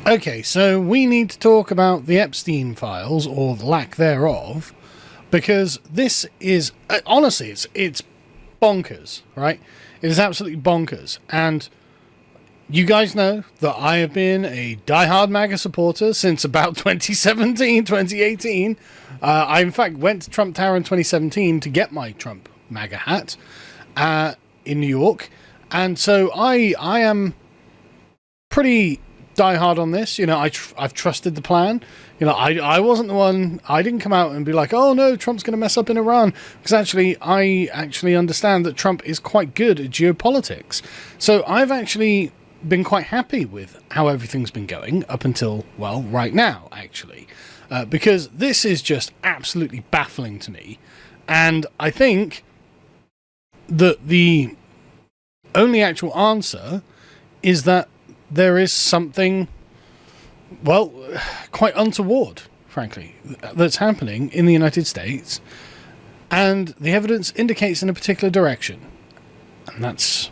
Okay, so we need to talk about the Epstein files, or the lack thereof, because this is, honestly, it's bonkers, right? It is absolutely bonkers. And you guys know that I have been a diehard MAGA supporter since about 2017, 2018. I, in fact, went to Trump Tower in 2017 to get my Trump MAGA hat in New York. And so I am pretty diehard on this. You know, I've trusted the plan. You know, I wasn't the one. I didn't come out and be like, oh no, Trump's going to mess up in Iran, because actually I actually understand that Trump is quite good at geopolitics. So I've actually been quite happy with how everything's been going up until, well, right now actually, because this is just absolutely baffling to me. And I think that the only actual answer is that there is something, well, quite untoward, frankly, that's happening in the United States, and the evidence indicates in a particular direction, and that's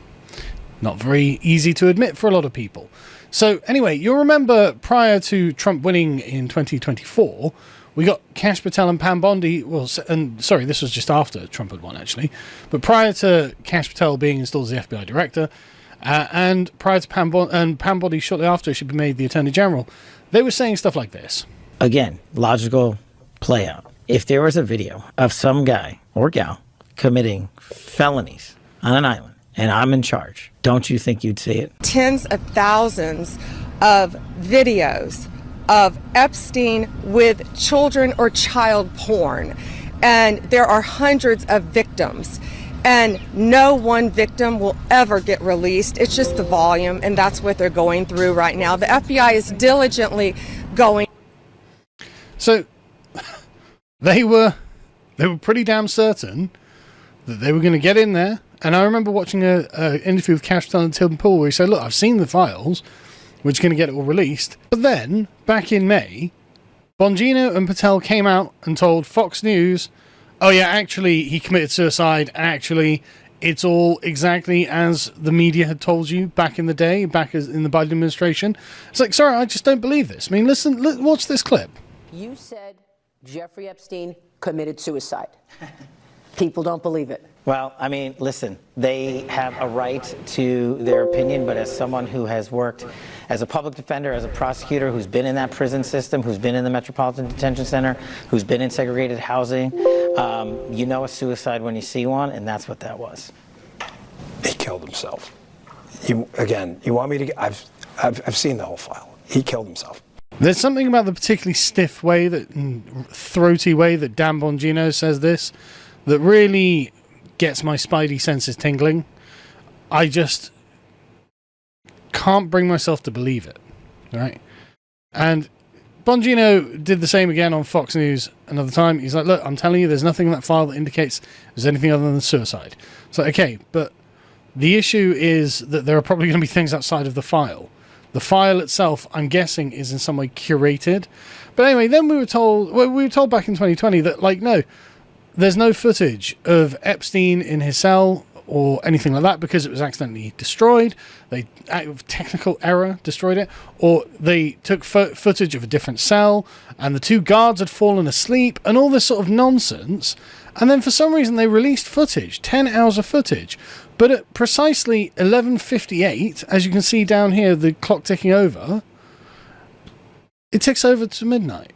not very easy to admit for a lot of people. So anyway, you'll remember prior to Trump winning in 2024, we got Kash Patel and Pam Bondi, and sorry, this was just after Trump had won actually, but prior to Kash Patel being installed as the FBI director, and prior to Pam Bondi shortly after she'd been made the Attorney General, they were saying stuff like this. Again, logical play out. If there was a video of some guy or gal committing felonies on an island and I'm in charge, don't you think you'd see it? Tens of thousands of videos of Epstein with children or child porn, and there are hundreds of victims. And no one victim will ever get released. It's just the volume, and that's what they're going through right now. The FBI is diligently going. So they were pretty damn certain that they were going to get in there. And I remember watching an interview with Kash Patel and Tim Pool where he said, look, I've seen the files, we're just going to get it all released. But then, back in May, Bonino and Patel came out and told Fox News, oh yeah, actually, he committed suicide, and actually, it's all exactly as the media had told you back in the day, back in the Biden administration. It's like, sorry, I just don't believe this. I mean, listen, watch this clip. You said Jeffrey Epstein committed suicide. People don't believe it. Well, I mean, listen, they have a right to their opinion, but as someone who has worked as a public defender, as a prosecutor, who's been in that prison system, who's been in the Metropolitan Detention Center, who's been in segregated housing, you know a suicide when you see one, and that's what that was. He killed himself. You want me to? I've seen the whole file. He killed himself. There's something about the particularly stiff way, throaty way that Dan Bongino says this, that really gets my spidey senses tingling. I just can't bring myself to believe it, right? And Bongino did the same again on Fox News another time. He's like, look, I'm telling you, there's nothing in that file that indicates there's anything other than suicide. So, okay, but the issue is that there are probably going to be things outside of the file. The file itself, I'm guessing, is in some way curated. But anyway, then we were told back in 2020 that, like, no, there's no footage of Epstein in his cell or anything like that because it was accidentally destroyed. They, out of technical error, destroyed it. Or they took footage of a different cell and the two guards had fallen asleep and all this sort of nonsense. And then for some reason they released footage, 10 hours of footage. But at precisely 11:58, as you can see down here, the clock ticking over, it ticks over to midnight.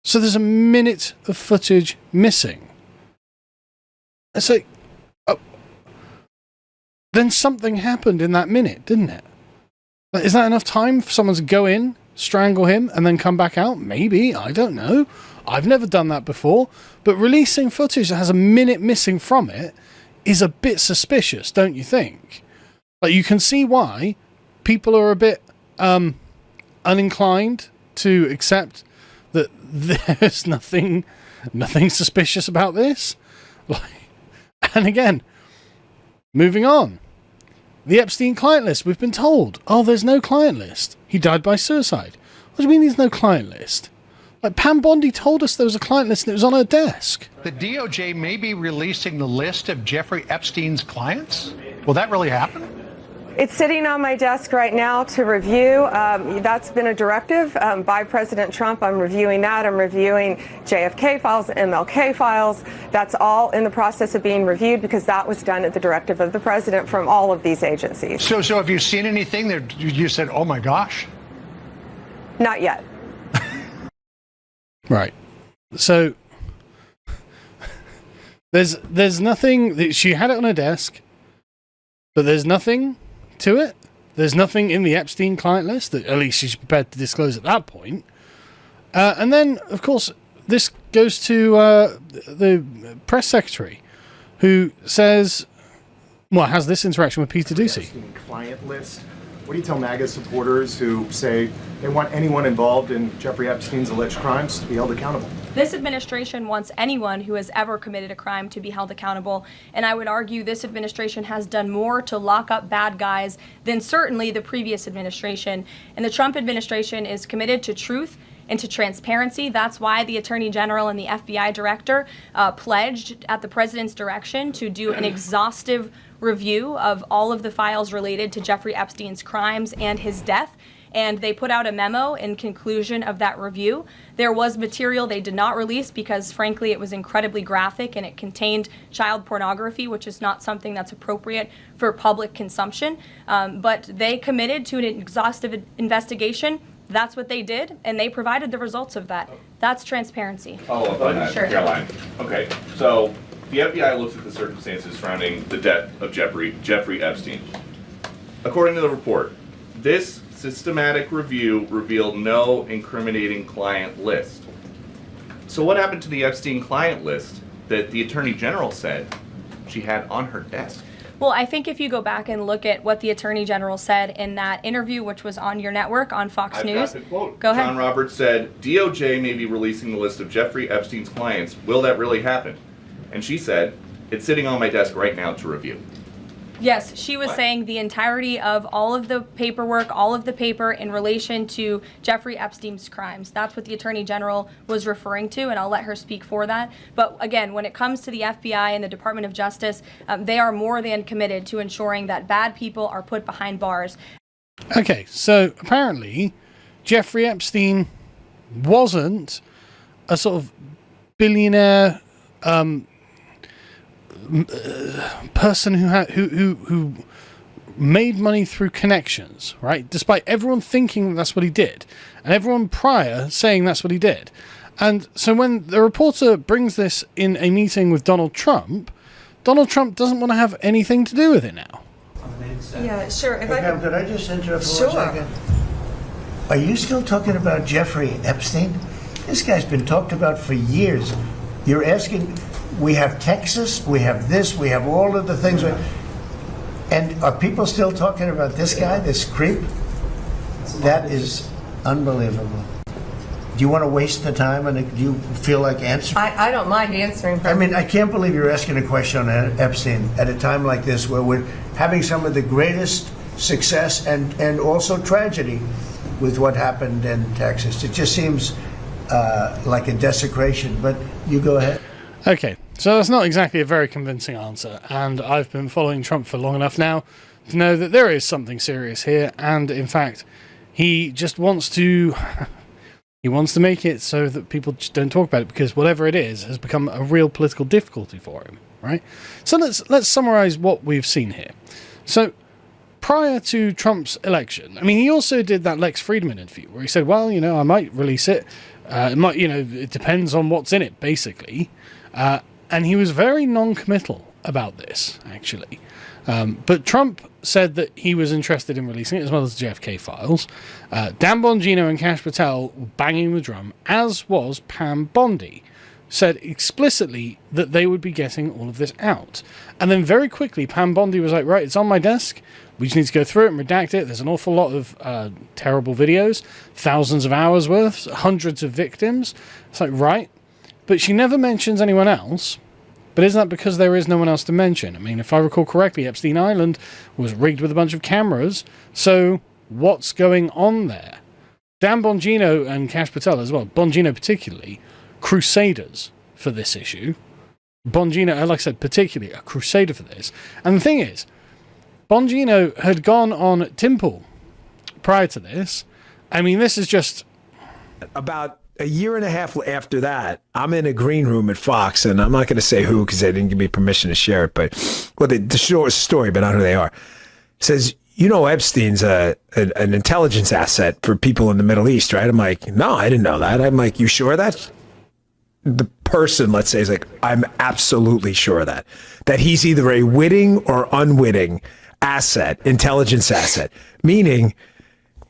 So there's a minute of footage missing. So, then something happened in that minute, didn't it? Is that enough time for someone to go in, strangle him, and then come back out? Maybe, I don't know. I've never done that before. But releasing footage that has a minute missing from it is a bit suspicious, don't you think? Like, you can see why people are a bit uninclined to accept that there's nothing suspicious about this. And again, moving on. The Epstein client list, we've been told, oh, there's no client list. He died by suicide. What do you mean there's no client list? Like, Pam Bondi told us there was a client list and it was on her desk. The DOJ may be releasing the list of Jeffrey Epstein's clients? Will that really happen? It's sitting on my desk right now to review. That's been a directive by President Trump. I'm reviewing that. I'm reviewing JFK files, MLK files. That's all in the process of being reviewed because that was done at the directive of the president from all of these agencies. So have you seen anything that you said, oh my gosh? Not yet. Right. So there's nothing that she had it on her desk, but there's nothing to it. There's nothing in the Epstein client list that at least she's prepared to disclose at that point. And then, of course, this goes to the press secretary, who says, well, has this interaction with Peter Doocy. Epstein client list. What do you tell MAGA supporters who say they want anyone involved in Jeffrey Epstein's alleged crimes to be held accountable? This administration wants anyone who has ever committed a crime to be held accountable, and I would argue this administration has done more to lock up bad guys than certainly the previous administration. And the Trump administration is committed to truth and to transparency. That's why the Attorney General and the FBI Director pledged at the President's direction to do an exhaustive review of all of the files related to Jeffrey Epstein's crimes and his death. And they put out a memo in conclusion of that review. There was material they did not release because, frankly, it was incredibly graphic and it contained child pornography, which is not something that's appropriate for public consumption. But they committed to an exhaustive investigation. That's what they did, and they provided the results of that. That's transparency. Follow up on that, Sure. Caroline. Okay, so the FBI looks at the circumstances surrounding the death of Jeffrey Epstein. According to the report, this systematic review revealed no incriminating client list. So what happened to the Epstein client list that the Attorney General said she had on her desk? Well, I think if you go back and look at what the Attorney General said in that interview, which was on your network on Fox News. I've got the quote. Go ahead. John Roberts said, DOJ may be releasing the list of Jeffrey Epstein's clients. Will that really happen? And she said, it's sitting on my desk right now to review. Yes, she was What? saying the entirety of all of the paperwork, all of the paper in relation to Jeffrey Epstein's crimes. That's what the Attorney General was referring to, and I'll let her speak for that. But again, when it comes to the FBI and the Department of Justice, they are more than committed to ensuring that bad people are put behind bars. Okay, so apparently Jeffrey Epstein wasn't a sort of billionaire person who made money through connections, right? Despite everyone thinking that's what he did, and everyone prior saying that's what he did. And so when the reporter brings this in a meeting with Donald Trump doesn't want to have anything to do with it now. Yeah, sure. If Pam, could I just interrupt for Sure. 1 second? Are you still talking about Jeffrey Epstein? This guy's been talked about for years. You're asking, we have Texas, we have this, we have all of the things. And are people still talking about this guy, this creep? That is unbelievable. Do you want to waste the time and do you feel like answering? I don't mind answering. I mean, I can't believe you're asking a question on Epstein at a time like this where we're having some of the greatest success and also tragedy with what happened in Texas. It just seems like a desecration, but you go ahead. Okay, so that's not exactly a very convincing answer, and I've been following Trump for long enough now to know that there is something serious here, and in fact, he just wants to make it so that people just don't talk about it, because whatever it is has become a real political difficulty for him, right? So let's summarize what we've seen here. So prior to Trump's election, I mean, he also did that Lex Friedman interview where he said, well, I might release it. It might, it depends on what's in it, basically. And he was very non-committal about this, actually. But Trump said that he was interested in releasing it, as well as the JFK files. Dan Bongino and Kash Patel were banging the drum, as was Pam Bondi, said explicitly that they would be getting all of this out. And then very quickly, Pam Bondi was like, right, it's on my desk. We just need to go through it and redact it. There's an awful lot of terrible videos, thousands of hours worth, hundreds of victims. It's like, right. But she never mentions anyone else. But isn't that because there is no one else to mention? I mean, if I recall correctly, Epstein Island was rigged with a bunch of cameras. So what's going on there? Dan Bongino and Kash Patel as well, Bongino particularly, crusaders for this issue. Bongino, like I said, particularly a crusader for this. And the thing is, Bongino had gone on Timple prior to this. I mean, this is just... About a year and a half after that, I'm in a green room at Fox, and I'm not going to say who because they didn't give me permission to share it, but well, the short story, but not who they are. It says, you know, Epstein's an intelligence asset for people in the Middle East, right? I'm like, no, I didn't know that. I'm like, you sure of that? The person, let's say, is like, I'm absolutely sure of that. That he's either a witting or unwitting asset, intelligence asset, meaning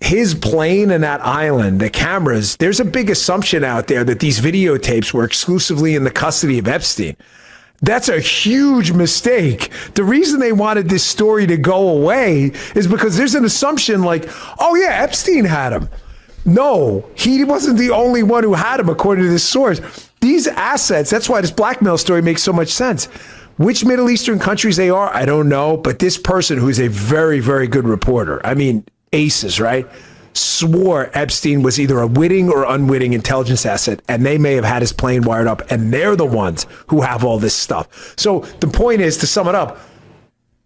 his plane and that island, the cameras, there's a big assumption out there that these videotapes were exclusively in the custody of Epstein. That's a huge mistake. The reason they wanted this story to go away is because there's an assumption like, oh yeah, Epstein had him. No, he wasn't the only one who had him, according to this source. These assets, that's why this blackmail story makes so much sense. Which Middle Eastern countries they are, I don't know. But this person, who is a very, very good reporter, I mean, aces, right? Swore Epstein was either a witting or unwitting intelligence asset, and they may have had his plane wired up, and they're the ones who have all this stuff. So the point is, to sum it up,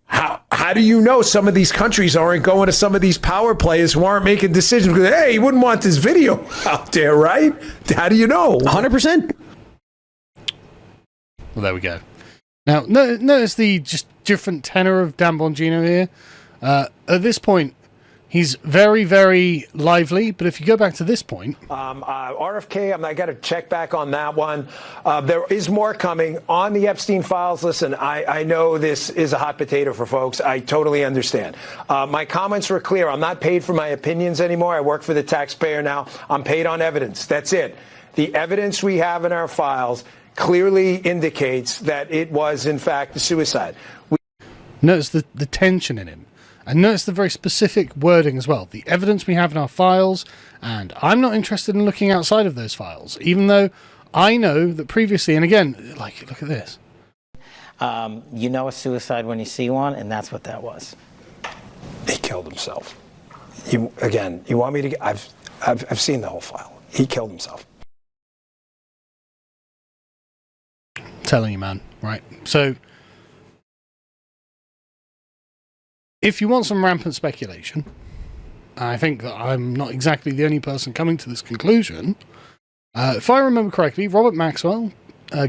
how do you know some of these countries aren't going to some of these power players who aren't making decisions? Because, hey, you wouldn't want this video out there, right? How do you know? 100%. Well, there we go. Now, notice the just different tenor of Dan Bongino here. At this point, he's very, very lively, but if you go back to this point... RFK, I got to check back on that one. There is more coming on the Epstein files. Listen, I know this is a hot potato for folks. I totally understand. My comments were clear. I'm not paid for my opinions anymore. I work for the taxpayer now. I'm paid on evidence. That's it. The evidence we have in our files clearly indicates that it was, in fact, a suicide. Notice the tension in him. And notice the very specific wording as well. The evidence we have in our files, and I'm not interested in looking outside of those files, even though I know that previously, and again, like, look at this. You know a suicide when you see one, and that's what that was. He killed himself. You want me to? I've seen the whole file. He killed himself. Telling you, man. Right. So, if you want some rampant speculation, I think that I'm not exactly the only person coming to this conclusion. If I remember correctly, Robert Maxwell,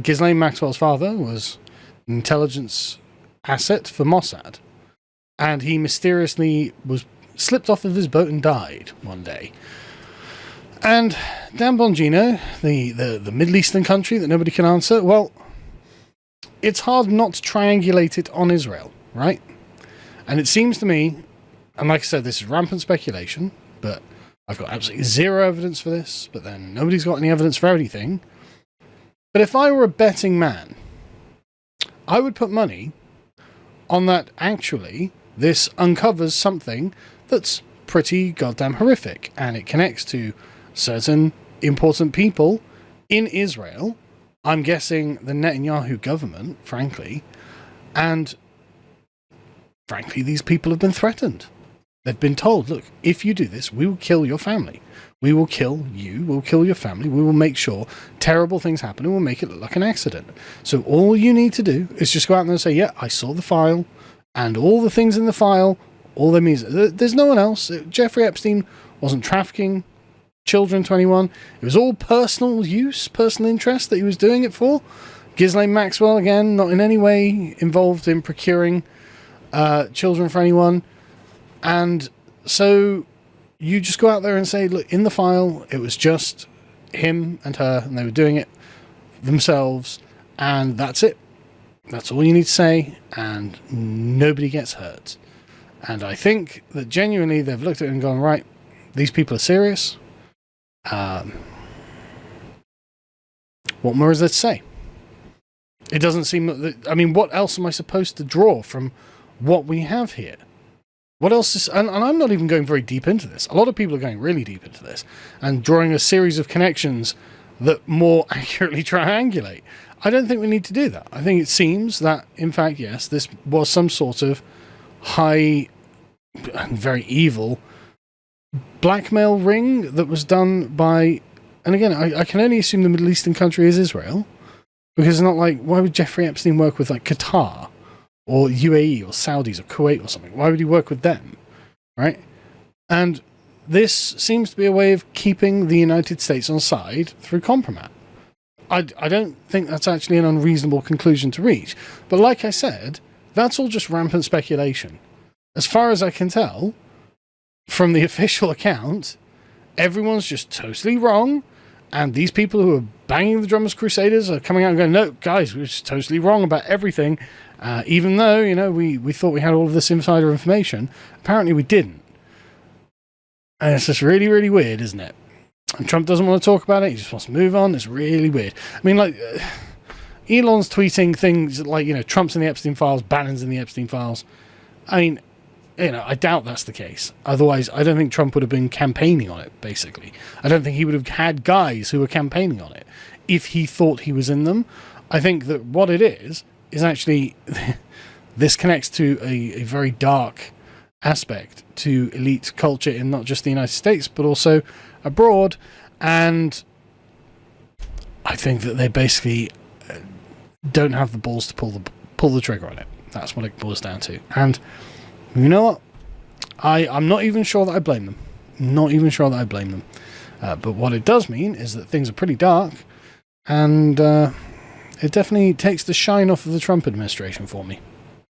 Ghislaine Maxwell's father, was an intelligence asset for Mossad. And he mysteriously was slipped off of his boat and died one day. And Dan Bongino, the Middle Eastern country that nobody can answer, well, it's hard not to triangulate it on Israel, right? And it seems to me, and like I said, this is rampant speculation, but I've got absolutely zero evidence for this, but then nobody's got any evidence for anything. But if I were a betting man, I would put money on that actually this uncovers something that's pretty goddamn horrific, and it connects to certain important people in Israel. I'm guessing the Netanyahu government, frankly, and frankly, these people have been threatened. They've been told, look, if you do this, we will kill your family. We will kill you, we'll kill your family, we will make sure terrible things happen, and we'll make it look like an accident. So all you need to do is just go out there and say, yeah, I saw the file, and all the things in the file, all that means, there's no one else. Jeffrey Epstein wasn't trafficking children to anyone. It was all personal use, personal interest that he was doing it for. Ghislaine Maxwell, again, not in any way involved in procuring children for anyone. And so you just go out there and say, look, in the file, it was just him and her, and they were doing it themselves, and that's it. That's all you need to say, and nobody gets hurt. And I think that genuinely they've looked at it and gone, right, these people are serious. What more is there to say? It doesn't seem that, I mean, what else am I supposed to draw from what we have here? What else is, and I'm not even going very deep into this. A lot of people are going really deep into this and drawing a series of connections that more accurately triangulate. I don't think we need to do that. I think it seems that, in fact, yes, this was some sort of high and very evil blackmail ring that was done by, and again, I can only assume the Middle Eastern country is Israel, because it's not like, why would Jeffrey Epstein work with like Qatar or UAE or Saudis or Kuwait or something? Why would he work with them, right? And this seems to be a way of keeping the United States on side through compromat. I don't think that's actually an unreasonable conclusion to reach. But like I said, that's all just rampant speculation. As far as I can tell, from the official account, everyone's just totally wrong, and these people who are banging the drum as crusaders are coming out and going, no, guys, we're just totally wrong about everything, even though, we thought we had all of this insider information. Apparently we didn't. And it's just really, really weird, isn't it? And Trump doesn't want to talk about it, he just wants to move on. It's really weird. I mean, like, Elon's tweeting things like, Trump's in the Epstein files, Bannon's in the Epstein files. I mean, I doubt that's the case. Otherwise, I don't think Trump would have been campaigning on it, basically. I don't think he would have had guys who were campaigning on it if he thought he was in them. I think that what it is actually, this connects to a very dark aspect to elite culture in not just the United States, but also abroad. And I think that they basically don't have the balls to pull the trigger on it. That's what it boils down to. And you know what? I'm not even sure that I blame them. Not even sure that I blame them. But what it does mean is that things are pretty dark, and it definitely takes the shine off of the Trump administration for me.